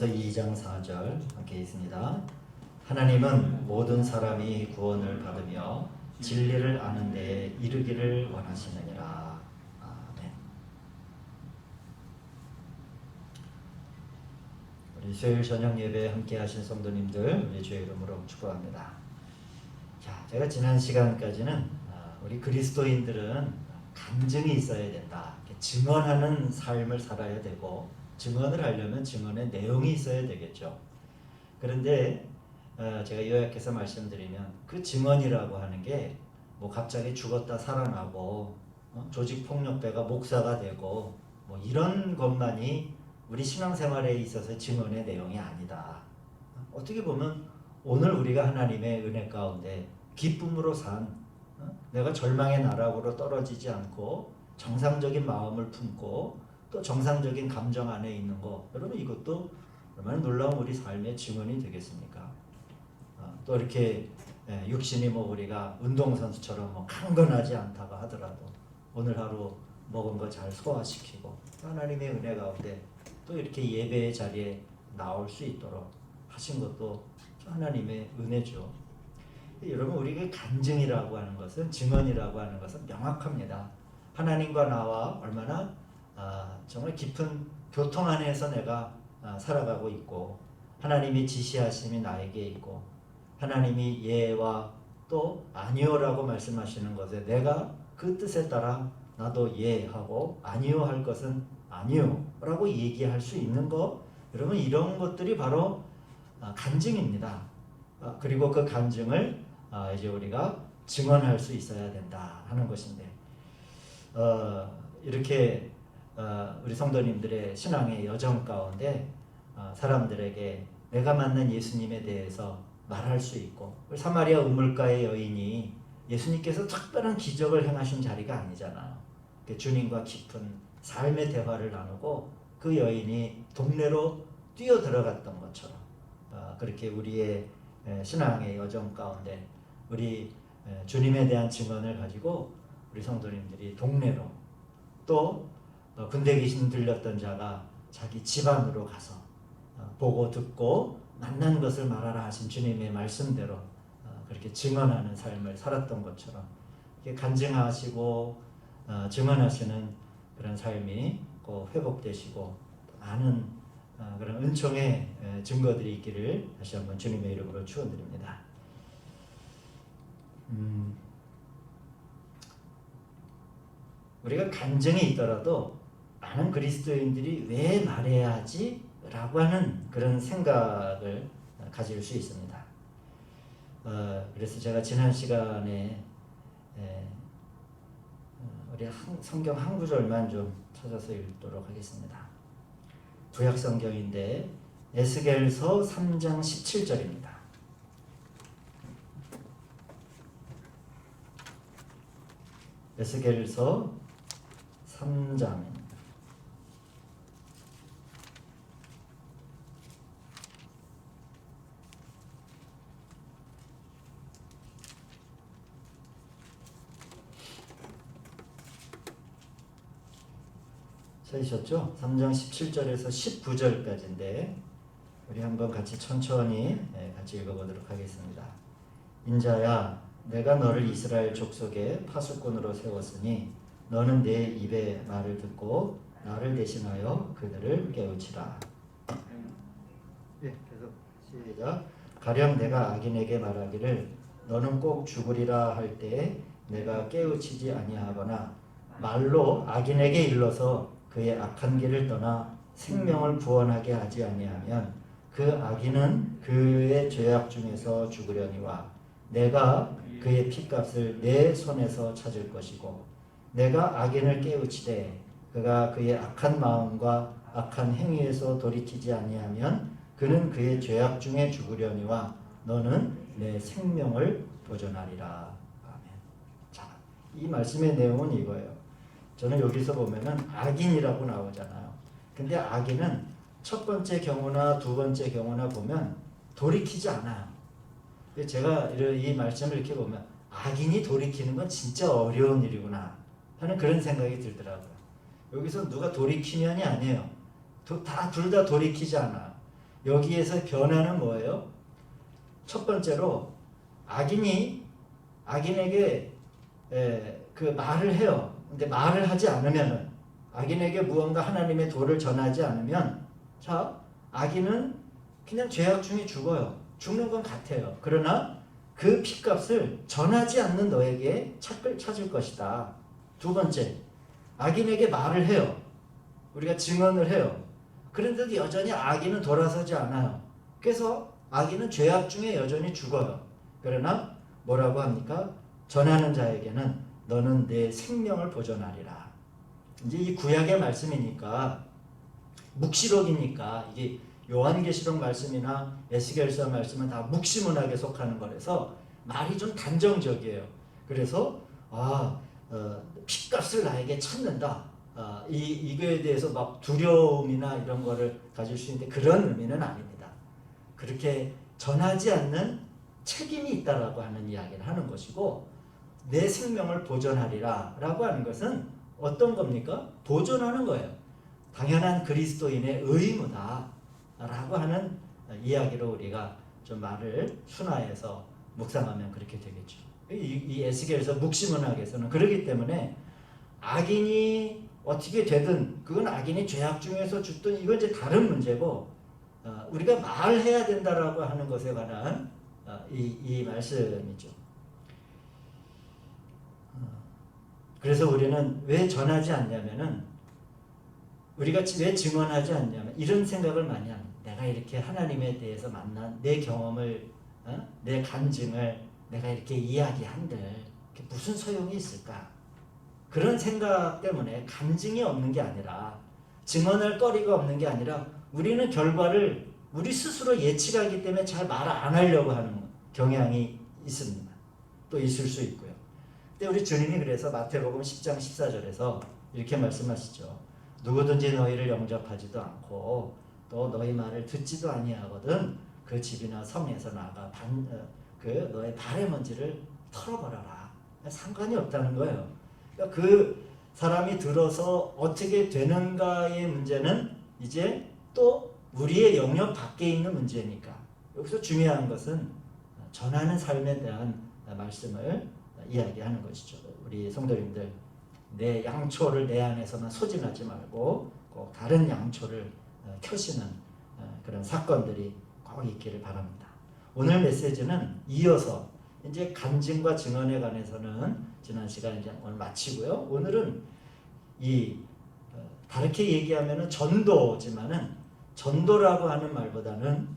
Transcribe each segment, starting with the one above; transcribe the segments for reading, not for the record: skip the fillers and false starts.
고린도전서 2장 4절 함께 있습니다. 하나님은 모든 사람이 구원을 받으며 진리를 아는 데에 이르기를 원하시느니라. 아멘. 우리 수요일 저녁 예배 함께 하신 성도님들 우리 주의 이름으로 축복합니다. 자, 제가 지난 시간까지는 우리 그리스도인들은 간증이 있어야 된다. 증언하는 삶을 살아야 되고, 증언을 하려면 증언의 내용이 있어야 되겠죠. 그런데 제가 요약해서 말씀드리면 그 증언이라고 하는 게 뭐 갑자기 죽었다 살아나고 조직폭력배가 목사가 되고 뭐 이런 것만이 우리 신앙생활에 있어서 증언의 내용이 아니다. 어떻게 보면 오늘 우리가 하나님의 은혜 가운데 기쁨으로 산, 내가 절망의 나락으로 떨어지지 않고 정상적인 마음을 품고 또 정상적인 감정 안에 있는 거, 여러분 이것도 얼마나 놀라운 우리 삶의 증언이 되겠습니까? 또 이렇게 육신이 뭐 우리가 운동선수처럼 뭐 강건하지 않다고 하더라도 오늘 하루 먹은 거 잘 소화시키고 하나님의 은혜 가운데 또 이렇게 예배의 자리에 나올 수 있도록 하신 것도 하나님의 은혜죠. 여러분 우리가 간증이라고 하는 것은, 증언이라고 하는 것은 명확합니다. 하나님과 나와 얼마나 정말 깊은 교통 안에서 내가 살아가고 있고, 하나님이 지시하심이 나에게 있고, 하나님이 예와 또 아니오라고 말씀하시는 것에 내가 그 뜻에 따라 나도 예하고 아니오 할 것은 아니오라고 얘기할 수 있는 것, 여러분 이런 것들이 바로 간증입니다. 그리고 그 간증을 이제 우리가 증언할 수 있어야 된다 하는 것인데, 이렇게 우리 성도님들의 신앙의 여정 가운데 사람들에게 내가 만난 예수님에 대해서 말할 수 있고, 사마리아 우물가의 여인이 예수님께서 특별한 기적을 행하신 자리가 아니잖아요. 주님과 깊은 삶의 대화를 나누고 그 여인이 동네로 뛰어 들어갔던 것처럼 그렇게 우리의 신앙의 여정 가운데 우리 주님에 대한 증언을 가지고 우리 성도님들이 동네로, 또 군대 귀신 들렸던 자가 자기 집안으로 가서 보고 듣고 만난 것을 말하라 하신 주님의 말씀대로 그렇게 증언하는 삶을 살았던 것처럼 간증하시고 증언하시는 그런 삶이 꼭 회복되시고 많은 그런 은총의 증거들이 있기를 다시 한번 주님의 이름으로 축원드립니다. 우리가 간증이 있더라도 많은 그리스도인들이 왜 말해야 하지? 라고 하는 그런 생각을 가질 수 있습니다. 그래서 제가 지난 시간에 우리 성경 한 구절만 좀 찾아서 읽도록 하겠습니다. 구약 성경인데 에스겔서 3장 17절입니다. 에스겔서 3장 3장 17절에서 19절까지인데 우리 한번 같이 천천히 같이 읽어보도록 하겠습니다. 인자야, 내가 너를 이스라엘 족속의 파수꾼으로 세웠으니 너는 내 입의 말을 듣고 나를 대신하여 그들을 깨우치라. 계속 시작. 가령 내가 악인에게 말하기를 너는 꼭 죽으리라 할 때에 내가 깨우치지 아니하거나 말로 악인에게 일러서 그의 악한 길을 떠나 생명을 구원하게 하지 아니하면 그 악인은 그의 죄악 중에서 죽으려니와 내가 그의 핏값을 내 손에서 찾을 것이고, 내가 악인을 깨우치되 그가 그의 악한 마음과 악한 행위에서 돌이키지 아니하면 그는 그의 죄악 중에 죽으려니와 너는 내 생명을 보존하리라. 아멘. 자, 이 말씀의 내용은 이거예요. 저는 여기서 보면은 악인이라고 나오잖아요. 근데 악인은 첫 번째 경우나 두 번째 경우나 보면 돌이키지 않아요. 제가 이 말씀을 이렇게 보면 악인이 돌이키는 건 진짜 어려운 일이구나 하는 그런 생각이 들더라고요. 여기서 누가 돌이키면이 아니에요. 둘 다 돌이키지 않아요. 여기에서 변화는 뭐예요? 첫 번째로 악인에게 그 말을 해요. 근데 말을 하지 않으면은, 악인에게 무언가 하나님의 도를 전하지 않으면, 자, 악인은 그냥 죄악 중에 죽어요. 죽는 건 같아요. 그러나 그 핏값을 전하지 않는 너에게 찾을 것이다. 두 번째, 악인에게 말을 해요. 우리가 증언을 해요. 그런데도 여전히 악인은 돌아서지 않아요. 그래서 악인은 죄악 중에 여전히 죽어요. 그러나 뭐라고 합니까? 전하는 자에게는 너는 내 생명을 보존하리라. 이제 이 구약의 말씀이니까, 묵시록이니까, 이게 요한계시록 말씀이나 에스겔서 말씀은 다 묵시문학에 속하는 거라서 말이 좀 단정적이에요. 그래서 핏값을 나에게 찾는다. 이거에 대해서 막 두려움이나 이런 거를 가질 수 있는데 그런 의미는 아닙니다. 그렇게 전하지 않는 책임이 있다라고 하는 이야기를 하는 것이고, 내 생명을 보존하리라 라고 하는 것은 어떤 겁니까? 보존하는 거예요. 당연한 그리스도인의 의무다 라고 하는 이야기로 우리가 좀 말을 순화해서 묵상하면 그렇게 되겠죠. 이 에스겔서 묵시문학에서는 그렇기 때문에 악인이 어떻게 되든, 그건 악인이 죄악 중에서 죽든, 이건 이제 다른 문제고, 우리가 말해야 된다라고 하는 것에 관한 이 말씀이죠. 그래서 우리는 왜 전하지 않냐면은, 우리가 왜 증언하지 않냐면 이런 생각을 많이 합니다. 내가 이렇게 하나님에 대해서 만난 내 경험을, 내 간증을 내가 이렇게 이야기한들 무슨 소용이 있을까? 그런 생각 때문에 간증이 없는 게 아니라, 증언할 거리가 없는 게 아니라, 우리는 결과를 우리 스스로 예측하기 때문에 잘 말 안 하려고 하는 경향이 있습니다. 또 있을 수 있고요. 근데 우리 주님이 그래서 마태복음 10장 14절에서 이렇게 말씀하시죠. 누구든지 너희를 영접하지도 않고 또 너희 말을 듣지도 아니하거든 그 집이나 성에서 나가 너의 발의 먼지를 털어버려라. 상관이 없다는 거예요. 그러니까 그 사람이 들어서 어떻게 되는가의 문제는 이제 또 우리의 영역 밖에 있는 문제니까, 여기서 중요한 것은 전하는 삶에 대한 말씀을 이야기하는 것이죠. 우리 성도님들, 내 양초를 내 안에서만 소진하지 말고 꼭 다른 양초를 켜시는 그런 사건들이 꼭 있기를 바랍니다. 오늘 메시지는 이어서 이제 간증과 증언에 관해서는 지난 시간 이제 오늘 마치고요. 오늘은 다르게 얘기하면은 전도지만은, 전도라고 하는 말보다는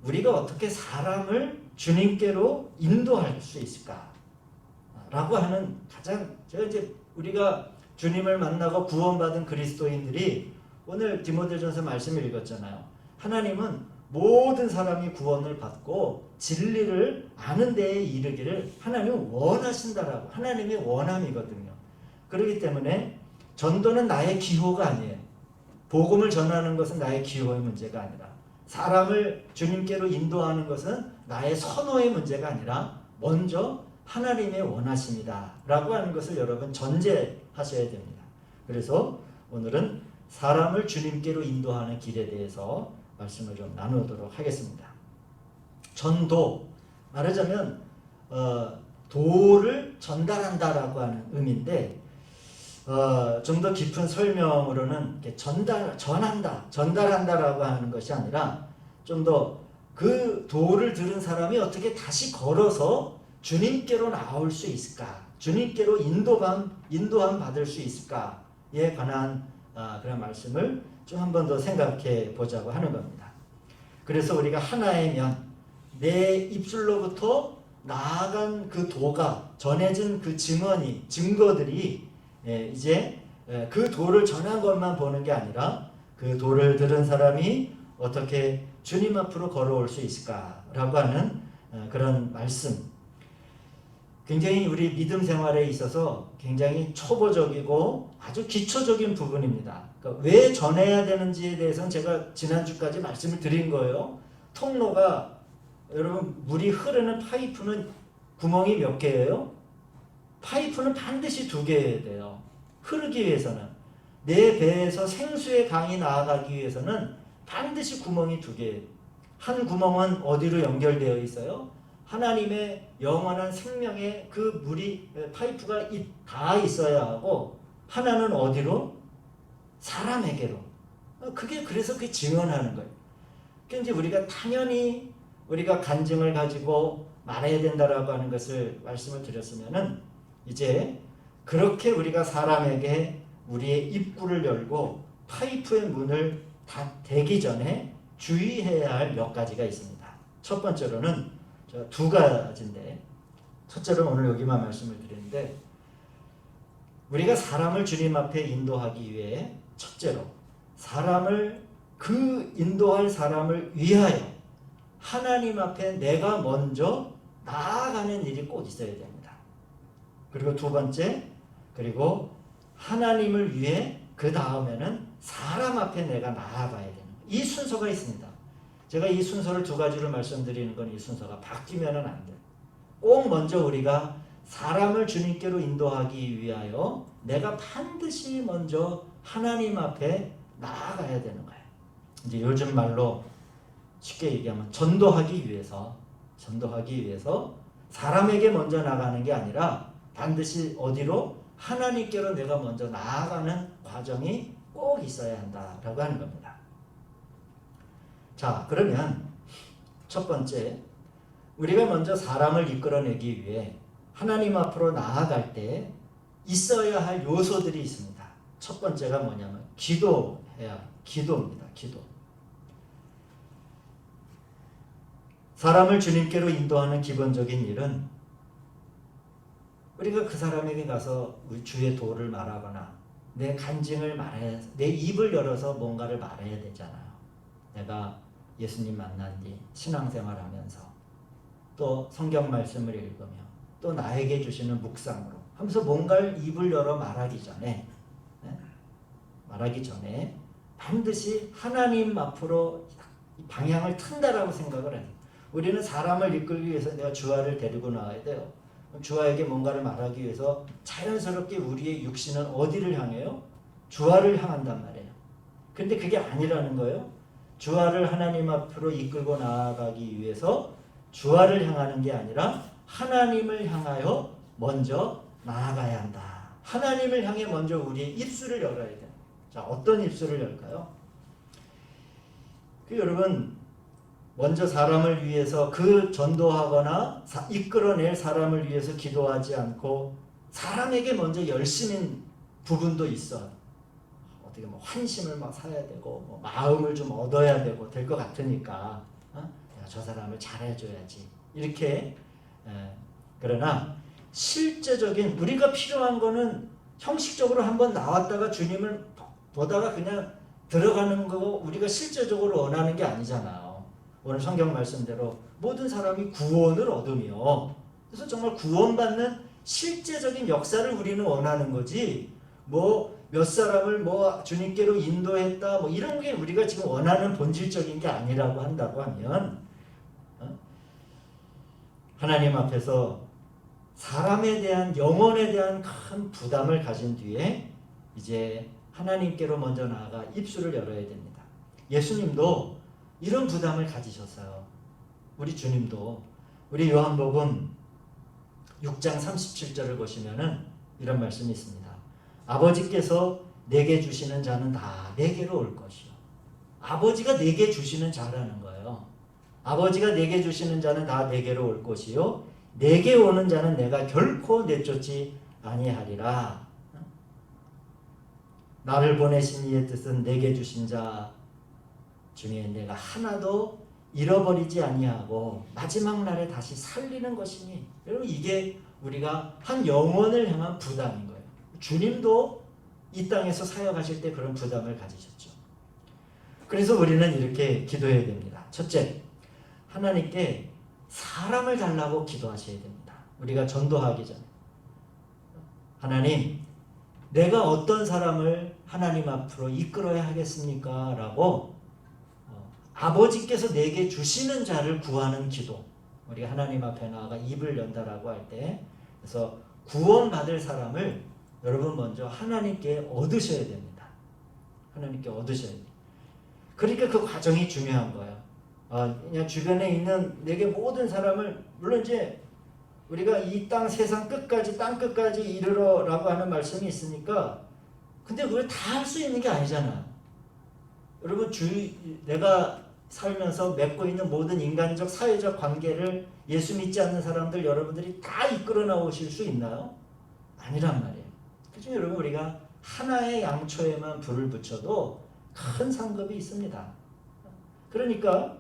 우리가 어떻게 사람을 주님께로 인도할 수 있을까라고 하는 제가 이제 우리가 주님을 만나고 구원받은 그리스도인들이, 오늘 디모데전서 말씀을 읽었잖아요. 하나님은 모든 사람이 구원을 받고 진리를 아는 데에 이르기를 하나님은 원하신다라고, 하나님의 원함이거든요. 그렇기 때문에 전도는 나의 기호가 아니에요. 복음을 전하는 것은 나의 기호의 문제가 아니라, 사람을 주님께로 인도하는 것은 나의 선호의 문제가 아니라 먼저 하나님의 원하심이다 라고 하는 것을 여러분 전제하셔야 됩니다. 그래서 오늘은 사람을 주님께로 인도하는 길에 대해서 말씀을 좀 나누도록 하겠습니다. 전도, 말하자면 도를 전달한다라고 하는 의미인데, 좀 더 깊은 설명으로는 전달한다라고 하는 것이 아니라, 좀 더 그 도를 들은 사람이 어떻게 다시 걸어서 주님께로 나올 수 있을까, 주님께로 인도함 받을 수 있을까에 관한 그런 말씀을 좀 한 번 더 생각해 보자고 하는 겁니다. 그래서 우리가 하나의 면, 내 입술로부터 나아간 그 도가, 전해진 그 증거들이 이제 그 도를 전한 것만 보는 게 아니라, 그 도를 들은 사람이 어떻게 주님 앞으로 걸어올 수 있을까라고 하는 그런 말씀, 굉장히 우리 믿음 생활에 있어서 굉장히 초보적이고 아주 기초적인 부분입니다. 그러니까 왜 전해야 되는지에 대해서는 제가 지난주까지 말씀을 드린 거예요. 통로가, 여러분, 물이 흐르는 파이프는 구멍이 몇 개예요? 파이프는 반드시 2개여야 돼요. 흐르기 위해서는. 내 배에서 생수의 강이 나아가기 위해서는 반드시 구멍이 2개. 한 구멍은 어디로 연결되어 있어요? 하나님의 영원한 생명의 그 물이 파이프가 다 있어야 하고, 하나는 어디로? 사람에게로. 그래서 그게 증언하는 거예요. 그러니까 이제 우리가 당연히 우리가 간증을 가지고 말해야 된다라고 하는 것을 말씀을 드렸으면은, 이제 그렇게 우리가 사람에게 우리의 입구를 열고 파이프의 문을 닫기 전에 주의해야 할 몇 가지가 있습니다. 첫 번째로는 두 가지인데, 첫째로 오늘 여기만 말씀을 드리는데, 우리가 사람을 주님 앞에 인도하기 위해 첫째로 그 인도할 사람을 위하여 하나님 앞에 내가 먼저 나아가는 일이 꼭 있어야 됩니다. 그리고 두 번째, 그리고 하나님을 위해 그 다음에는 사람 앞에 내가 나아가야 되는, 이 순서가 있습니다. 제가 이 순서를 두 가지로 말씀드리는 건 이 순서가 바뀌면 안 돼요. 꼭 먼저 우리가 사람을 주님께로 인도하기 위하여 내가 반드시 먼저 하나님 앞에 나아가야 되는 거예요. 이제 요즘 말로 쉽게 얘기하면 전도하기 위해서 사람에게 먼저 나가는 게 아니라 반드시 어디로? 하나님께로 내가 먼저 나아가는 과정이 꼭 있어야 한다라고 하는 겁니다. 자, 그러면 첫 번째, 우리가 먼저 사람을 이끌어내기 위해 하나님 앞으로 나아갈 때 있어야 할 요소들이 있습니다. 첫 번째가 뭐냐면 기도입니다. 기도. 사람을 주님께로 인도하는 기본적인 일은 우리가 그 사람에게 가서 주의 도를 말하거나 내 간증을 말해야, 내 입을 열어서 뭔가를 말해야 되잖아요. 내가 예수님 만난 뒤 신앙생활하면서 또 성경 말씀을 읽으며 또 나에게 주시는 묵상으로 하면서 뭔가를 입을 열어 말하기 전에 반드시 하나님 앞으로 방향을 튼다라고 생각을 해요. 우리는 사람을 이끌기 위해서 내가 주아를 데리고 나와야 돼요. 주아에게 뭔가를 말하기 위해서 자연스럽게 우리의 육신은 어디를 향해요? 주아를 향한단 말이에요. 근데 그게 아니라는 거예요. 주아를 하나님 앞으로 이끌고 나아가기 위해서 주아를 향하는 게 아니라 하나님을 향하여 먼저 나아가야 한다. 하나님을 향해 먼저 우리의 입술을 열어야 돼요. 자, 어떤 입술을 열까요? 여러분, 먼저 사람을 위해서 전도하거나 이끌어낼 사람을 위해서 기도하지 않고 사람에게 먼저 열심인 부분도 있어. 어떻게 환심을 사야 되고 마음을 좀 얻어야 되고 될 것 같으니까 내가 저 사람을 잘해줘야지 이렇게. 그러나 실제적인 우리가 필요한 거는 형식적으로 한번 나왔다가 주님을 보다가 그냥 들어가는 거고, 우리가 실제적으로 원하는 게 아니잖아요. 오늘 성경 말씀대로 모든 사람이 구원을 얻으며, 그래서 정말 구원받는 실제적인 역사를 우리는 원하는 거지, 몇 사람을 주님께로 인도했다 이런 게 우리가 지금 원하는 본질적인 게 아니라고 한다고 하면, 하나님 앞에서 사람에 대한, 영혼에 대한 큰 부담을 가진 뒤에 이제 하나님께로 먼저 나아가 입술을 열어야 됩니다. 예수님도 이런 부담을 가지셨어요. 우리 주님도. 우리 요한복음 6장 37절을 보시면은 이런 말씀이 있습니다. 아버지께서 내게 주시는 자는 다 내게로 올 것이요. 아버지가 내게 주시는 자라는 거예요. 아버지가 내게 주시는 자는 다 내게로 올 것이요. 내게 오는 자는 내가 결코 내쫓지 아니하리라. 나를 보내신 이의 뜻은 내게 주신 자 중에 내가 하나도 잃어버리지 아니하고 마지막 날에 다시 살리는 것이니. 여러분, 이게 우리가 한 영혼을 향한 부담인 거예요. 주님도 이 땅에서 사역하실 때 그런 부담을 가지셨죠. 그래서 우리는 이렇게 기도해야 됩니다. 첫째, 하나님께 사람을 달라고 기도하셔야 됩니다. 우리가 전도하기 전에 하나님, 내가 어떤 사람을 하나님 앞으로 이끌어야 하겠습니까? 라고 아버지께서 내게 주시는 자를 구하는 기도. 우리가 하나님 앞에 나아가 입을 연다라고 할 때, 그래서 구원받을 사람을 여러분 먼저 하나님께 얻으셔야 됩니다. 하나님께 얻으셔야 돼요. 그러니까 그 과정이 중요한 거예요. 그냥 주변에 있는 내게 모든 사람을, 물론 이제 우리가 이 땅 세상 끝까지 땅 끝까지 이르러라고 하는 말씀이 있으니까, 근데 그걸 다 할 수 있는 게 아니잖아. 여러분, 내가 살면서 맺고 있는 모든 인간적 사회적 관계를 예수 믿지 않는 사람들 여러분들이 다 이끌어 나오실 수 있나요? 아니란 말이에요. 그중 여러분, 우리가 하나의 양초에만 불을 붙여도 큰 상급이 있습니다. 그러니까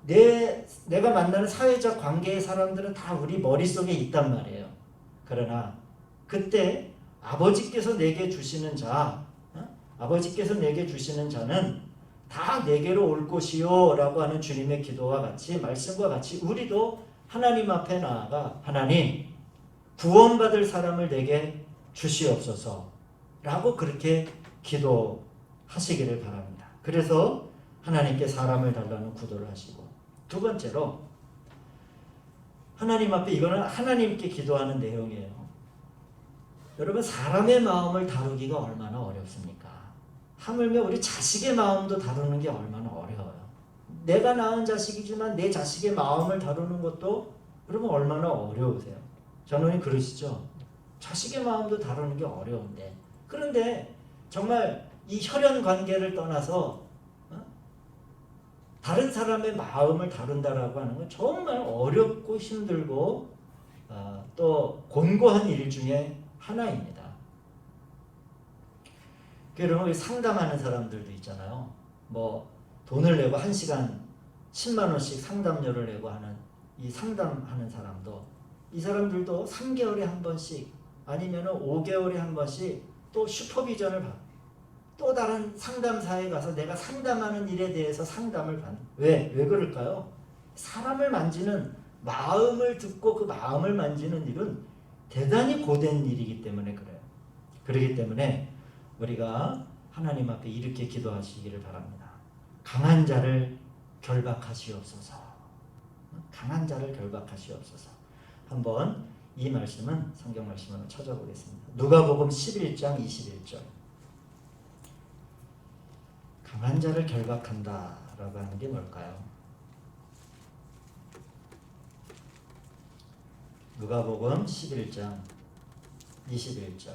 내가 만나는 사회적 관계의 사람들은 다 우리 머릿속에 있단 말이에요. 그러나 그때 아버지께서 내게 주시는 아버지께서 내게 주시는 자는 다 내게로 올 것이요 라고 하는 주님의 기도와 같이, 말씀과 같이 우리도 하나님 앞에 나아가, 하나님, 구원받을 사람을 내게 주시옵소서 라고 그렇게 기도하시기를 바랍니다. 그래서 하나님께 사람을 달라는 구도를 하시고, 두 번째로 하나님 앞에, 이거는 하나님께 기도하는 내용이에요. 여러분, 사람의 마음을 다루기가 얼마나 어렵습니까? 하물며 우리 자식의 마음도 다루는 게 얼마나 어려워요. 내가 낳은 자식이지만 내 자식의 마음을 다루는 것도 여러분 얼마나 어려우세요? 장로님 그러시죠? 자식의 마음도 다루는 게 어려운데, 그런데 정말 이 혈연 관계를 떠나서 다른 사람의 마음을 다룬다라고 하는 건 정말 어렵고 힘들고 또 곤고한 일 중에 하나입니다. 여러분, 상담하는 사람들도 있잖아요. 뭐 돈을 내고 1시간 10만 원씩 상담료를 내고 하는 이 상담하는 사람도, 이 사람들도 3개월에 한 번씩 아니면 5개월에 한 번씩 또 슈퍼비전을 받고, 또 다른 상담사에 가서 내가 상담하는 일에 대해서 상담을 받는. 왜 그럴까요? 사람을 만지는, 마음을 듣고 그 마음을 만지는 일은 대단히 고된 일이기 때문에 그래요. 그렇기 때문에 우리가 하나님 앞에 이렇게 기도하시기를 바랍니다. 강한 자를 결박하시옵소서. 강한 자를 결박하시옵소서. 한번 이 말씀은 성경 말씀으로 찾아보겠습니다. 누가복음 11장 21절. 강한 자를 결박한다라고 하는 게 뭘까요? 누가복음 11장 21절.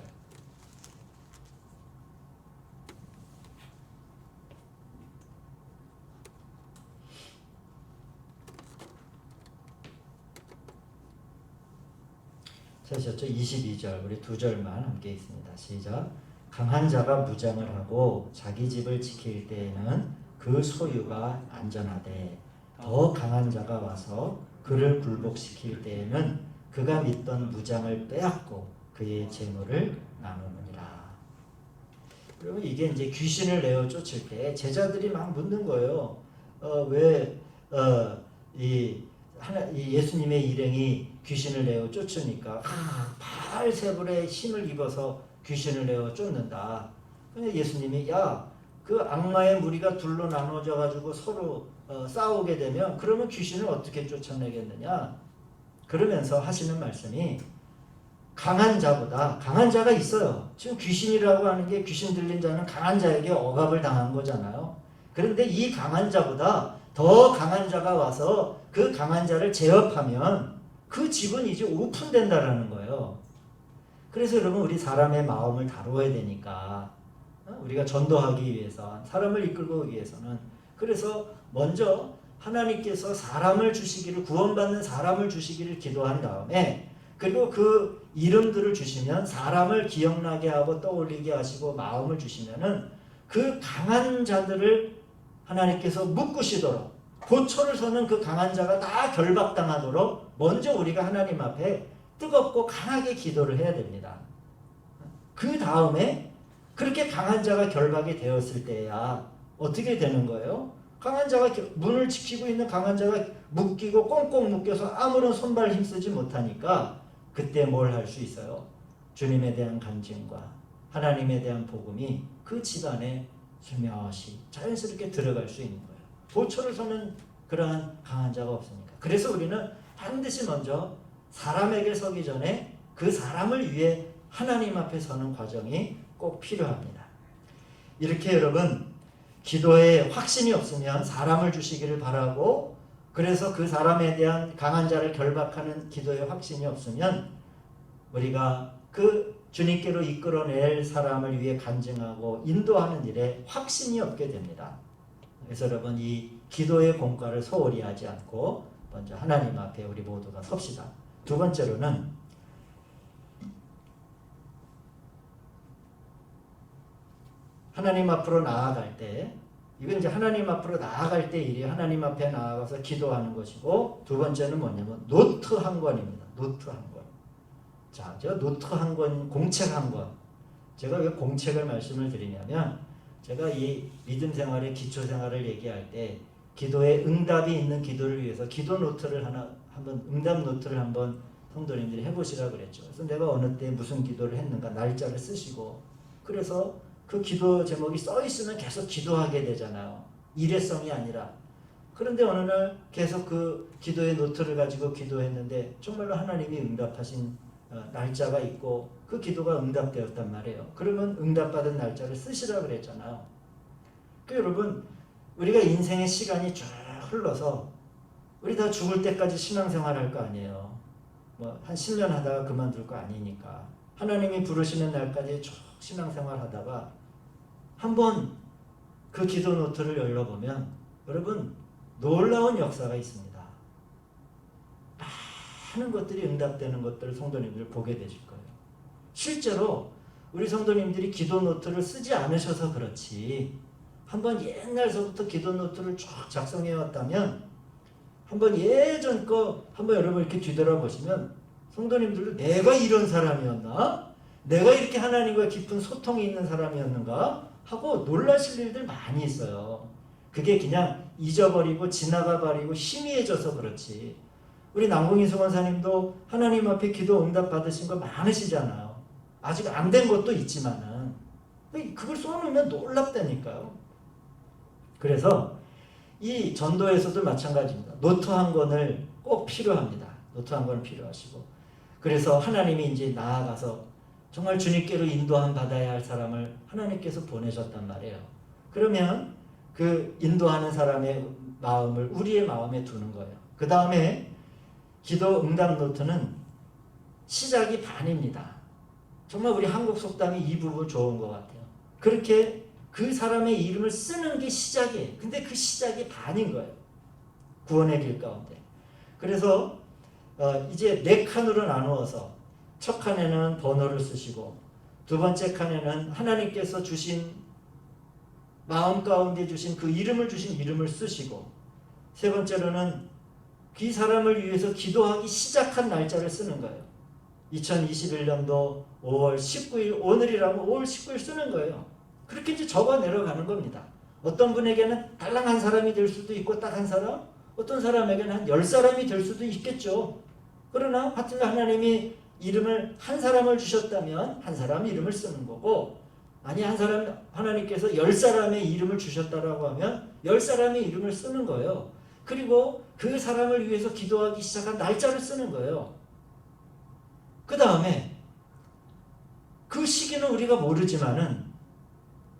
찾으셨죠? 22절, 우리 두 절만 함께 있습니다. 시작. 강한 자가 무장을 하고 자기 집을 지킬 때에는 그 소유가 안전하되, 더 강한 자가 와서 그를 굴복시킬 때에는 그가 믿던 무장을 빼앗고 그의 재물을 나누느니라. 그러면 이게 이제 귀신을 내어 쫓을 때 제자들이 막 묻는 거예요. 이 예수님의 일행이 귀신을 내어 쫓으니까 바알세불의 힘을 입어서 귀신을 내어 쫓는다. 근데 예수님이 그 악마의 무리가 둘로 나눠져 가지고 서로 싸우게 되면 그러면 귀신을 어떻게 쫓아내겠느냐? 그러면서 하시는 말씀이, 강한 자가 있어요. 지금 귀신이라고 하는 게, 귀신 들린 자는 강한 자에게 억압을 당한 거잖아요. 그런데 이 강한 자보다 더 강한 자가 와서 그 강한 자를 제압하면 그 집은 이제 오픈된다라는 거예요. 그래서 여러분, 우리 사람의 마음을 다루어야 되니까, 우리가 전도하기 위해서, 사람을 이끌고 오기 위해서는, 그래서 먼저 하나님께서 사람을 주시기를, 구원받는 사람을 주시기를 기도한 다음에, 그리고 그 이름들을 주시면 사람을 기억나게 하고 떠올리게 하시고 마음을 주시면은 그 강한 자들을 하나님께서 묶으시도록, 고초를 서는 그 강한 자가 다 결박당하도록 먼저 우리가 하나님 앞에 뜨겁고 강하게 기도를 해야 됩니다. 그 다음에 그렇게 강한 자가 결박이 되었을 때야 어떻게 되는 거예요? 강한 자가, 문을 지키고 있는 강한 자가 묶이고 꽁꽁 묶여서 아무런 손발 힘쓰지 못하니까 그때 뭘 할 수 있어요? 주님에 대한 간증과 하나님에 대한 복음이 그 집안에 슬며시 자연스럽게 들어갈 수 있는 거예요. 도처를 서는 그러한 강한 자가 없으니까. 그래서 우리는 반드시 먼저 사람에게 서기 전에 그 사람을 위해 하나님 앞에 서는 과정이 꼭 필요합니다. 이렇게 여러분, 기도에 확신이 없으면 사람을 주시기를 바라고 그래서 그 사람에 대한 강한 자를 결박하는 기도의 확신이 없으면 우리가 그 주님께로 이끌어낼 사람을 위해 간증하고 인도하는 일에 확신이 없게 됩니다. 그래서 여러분 이 기도의 공과를 소홀히 하지 않고 먼저 하나님 앞에 우리 모두가 섭시다. 두 번째로는 하나님 앞으로 나아갈 때, 이건 이제 하나님 앞으로 나아갈 때 일이 하나님 앞에 나아가서 기도하는 것이고, 두 번째는 뭐냐면 노트 한 권입니다. 노트 한 권. 자, 제가 노트 한 권, 공책 한 권. 제가 왜 공책을 말씀을 드리냐면, 제가 이 믿음 생활의 기초 생활을 얘기할 때 기도에 응답이 있는 기도를 위해서 기도 노트를 한번 응답 노트를 한번 성도님들이 해보시라 그랬죠. 그래서 내가 어느 때 무슨 기도를 했는가 날짜를 쓰시고, 그래서 그 기도 제목이 써 있으면 계속 기도하게 되잖아요. 일회성이 아니라. 그런데 어느 날 계속 그 기도의 노트를 가지고 기도했는데 정말로 하나님이 응답하신 날짜가 있고 그 기도가 응답되었단 말이에요. 그러면 응답받은 날짜를 쓰시라 그랬잖아요. 그 여러분 우리가 인생의 시간이 쭉 흘러서 우리 다 죽을 때까지 신앙생활 할 거 아니에요. 뭐 한 10년 하다가 그만둘 거 아니니까. 하나님이 부르시는 날까지 쭉 신앙생활 하다가 한번 그 기도 노트를 열어보면 여러분 놀라운 역사가 있습니다. 많은 것들이 응답되는 것들을 성도님들 보게 되실 거예요. 실제로 우리 성도님들이 기도 노트를 쓰지 않으셔서 그렇지 한번 옛날서부터 기도 노트를 쭉 작성해 왔다면 한번 예전 거 한번 여러분 이렇게 뒤돌아보시면 성도님들도 내가 이런 사람이었나? 내가 이렇게 하나님과 깊은 소통이 있는 사람이었는가? 하고 놀라실 일들 많이 있어요. 그게 그냥 잊어버리고 지나가 버리고 희미해져서 그렇지. 우리 남궁희 수건사님도 하나님 앞에 기도 응답 받으신 거 많으시잖아요. 아직 안 된 것도 있지만은 그걸 써놓으면 놀랍다니까요. 그래서 이 전도에서도 마찬가지입니다. 노트 한 권을 꼭 필요합니다. 노트 한 권을 필요하시고 그래서 하나님이 이제 나아가서 정말 주님께로 인도함 받아야 할 사람을 하나님께서 보내셨단 말이에요. 그러면 그 인도하는 사람의 마음을 우리의 마음에 두는 거예요. 그 다음에 기도 응답 노트는 시작이 반입니다. 정말 우리 한국 속담이 이 부분 좋은 것 같아요. 그렇게 그 사람의 이름을 쓰는 게 시작이에요. 근데 그 시작이 반인 거예요. 구원의 길 가운데. 그래서 이제 4칸으로 나누어서 첫 칸에는 번호를 쓰시고 두 번째 칸에는 하나님께서 주신 마음 가운데 주신 그 이름을 주신 이름을 쓰시고 세 번째로는 그 사람을 위해서 기도하기 시작한 날짜를 쓰는 거예요. 2021년도 5월 19일 오늘이라면 5월 19일 쓰는 거예요. 그렇게 이제 적어 내려가는 겁니다. 어떤 분에게는 달랑 한 사람이 될 수도 있고 딱 한 사람, 어떤 사람에게는 한 10사람이 될 수도 있겠죠. 그러나 하여튼 하나님이 이름을 한 사람을 주셨다면 한 사람 이름을 쓰는 거고 아니 한 사람 하나님께서 10사람의 이름을 주셨다라고 하면 10사람의 이름을 쓰는 거예요. 그리고 그 사람을 위해서 기도하기 시작한 날짜를 쓰는 거예요. 그 다음에 그 시기는 우리가 모르지만은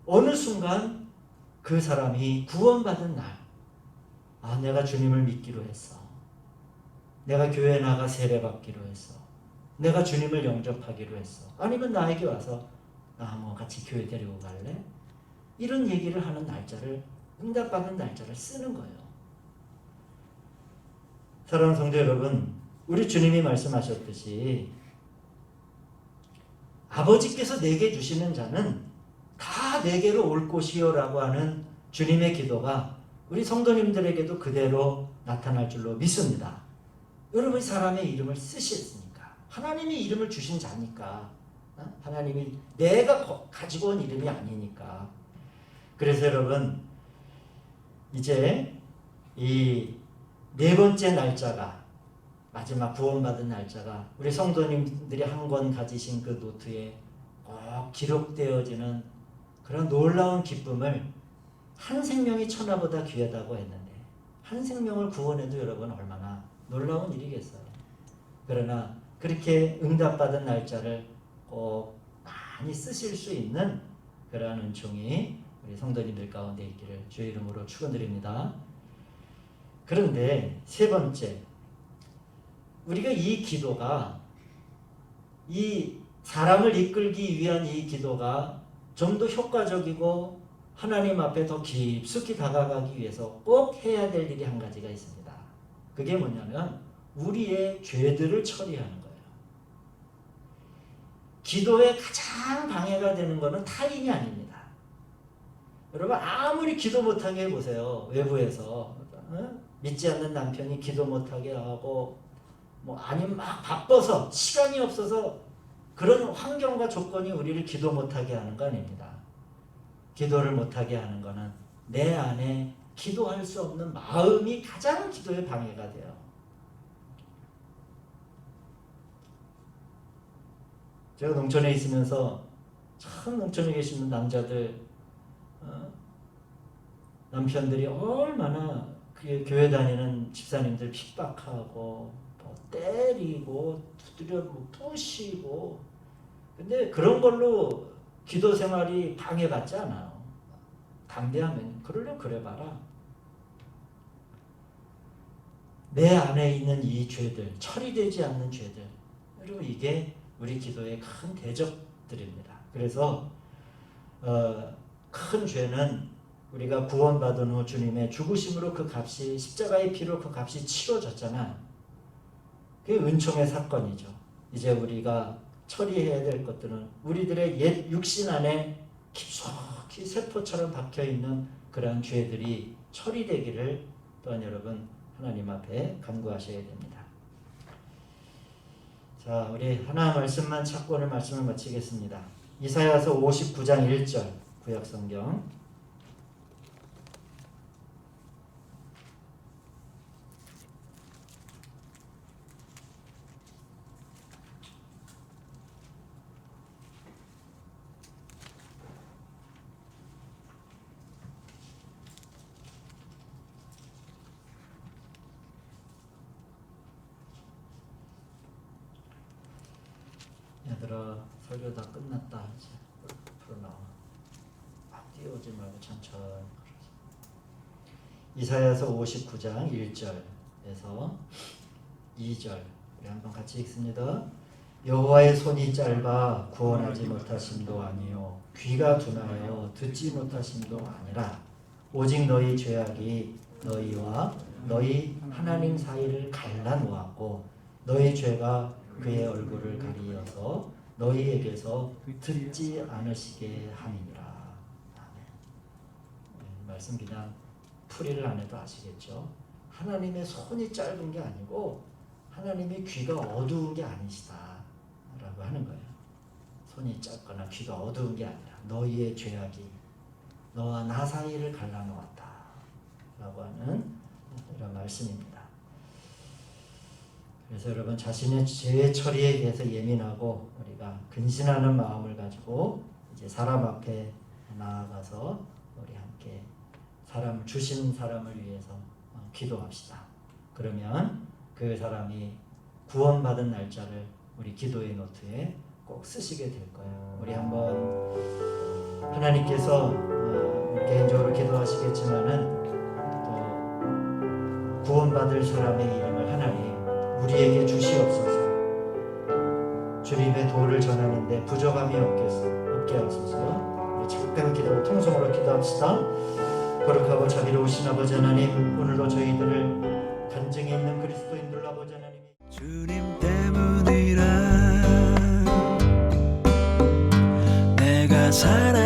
어느 순간 그 사람이 구원받은 날 아 내가 주님을 믿기로 했어. 내가 교회 나가 세례받기로 했어. 내가 주님을 영접하기로 했어. 아니면 나에게 와서 나 뭐 같이 교회 데리고 갈래? 이런 얘기를 하는 날짜를 응답받는 날짜를 쓰는 거예요. 사랑하는 성도 여러분 우리 주님이 말씀하셨듯이 아버지께서 내게 주시는 자는 다 내게로 올 것이요 라고 하는 주님의 기도가 우리 성도님들에게도 그대로 나타날 줄로 믿습니다. 여러분이 사람의 이름을 쓰셨으니까 하나님이 이름을 주신 자니까 하나님이 내가 가지고 온 이름이 아니니까 그래서 여러분 이제 이 4번째 날짜가 마지막 구원받은 날짜가 우리 성도님들이 한 권 가지신 그 노트에 꼭 기록되어지는 그런 놀라운 기쁨을 한 생명이 천하보다 귀하다고 했는데 한 생명을 구원해도 여러분 얼마나 놀라운 일이겠어요. 그러나 그렇게 응답받은 날짜를 꼭 많이 쓰실 수 있는 그러한 은총이 우리 성도님들 가운데 있기를 주의 이름으로 축원드립니다. 그런데 세 번째, 우리가 이 기도가, 이 사람을 이끌기 위한 이 기도가 좀 더 효과적이고 하나님 앞에 더 깊숙이 다가가기 위해서 꼭 해야 될 일이 한 가지가 있습니다. 그게 뭐냐면 우리의 죄들을 처리하는 거예요. 기도에 가장 방해가 되는 것은 타인이 아닙니다. 여러분 아무리 기도 못하게 해보세요. 외부에서 믿지 않는 남편이 기도 못하게 하고 아니면 막 바빠서 시간이 없어서 그런 환경과 조건이 우리를 기도 못하게 하는 거 아닙니다. 기도를 못하게 하는 것은 내 안에 기도할 수 없는 마음이 가장 기도에 방해가 돼요. 제가 농촌에 있으면서 참 농촌에 계시는 남자들 남편들이 얼마나 그 교회 다니는 집사님들 핍박하고 때리고 두드려 부시고, 근데 그런 걸로 기도 생활이 방해받지 않아요. 담대하면 그러려면 그래봐라. 내 안에 있는 이 죄들, 처리되지 않는 죄들, 그리고 이게 우리 기도의 큰 대적들입니다. 그래서 큰 죄는 우리가 구원받은 후 주님의 죽으심으로 그 값이, 십자가의 피로 그 값이 치러졌잖아. 그게 은총의 사건이죠. 이제 우리가 처리해야 될 것들은 우리들의 옛 육신 안에 깊숙이 세포처럼 박혀있는 그러한 죄들이 처리되기를 또한 여러분 하나님 앞에 간구하셔야 됩니다. 자, 우리 하나 말씀만 찾고 오늘 말씀을 마치겠습니다. 이사야서 59장 1절 구약성경. 얘들아 설교 다 끝났다. 이제 앞으로 나와. 막 뛰어오지 말고 천천히. 이사야서 59장 1절에서 2절 우리 한번 같이 읽습니다. 여호와의 손이 짧아 구원하지 못하심도 아니요 귀가 둔하여 듣지 못하심도 아니라 오직 너희 죄악이 너희와 너희 하나님 사이를 갈라놓았고 너희 죄가 그의 얼굴을 가리어서 너희에게서 듣지 않으시게 함이니라. 아멘. 말씀 그냥 풀이를 안 해도 아시겠죠? 하나님의 손이 짧은 게 아니고 하나님의 귀가 어두운 게 아니시다 라고 하는 거예요. 손이 짧거나 귀가 어두운 게 아니라 너희의 죄악이 너와 나 사이를 갈라놓았다 라고 하는 이런 말씀입니다. 그래서 여러분 자신의 죄 처리에 대해서 예민하고 우리가 근신하는 마음을 가지고 이제 사람 앞에 나아가서 우리 함께 사람 주신 사람을 위해서 기도합시다. 그러면 그 사람이 구원받은 날짜를 우리 기도의 노트에 꼭 쓰시게 될 거예요. 우리 한번 하나님께서 개인적으로 기도하시겠지만은 또 구원받을 사람의 이름을 하나님 우리에게 주시옵소서. 주님의 도를 전하는데 부족함이 없게 하소서. 우리 잠깐 기도 통성으로 기도합시다. 거룩하고 자비로우신 아버지 하나님, 오늘도 저희들을 간증이 있는 그리스도인들 아버지 하나님, 주님 때문이라 내가 살아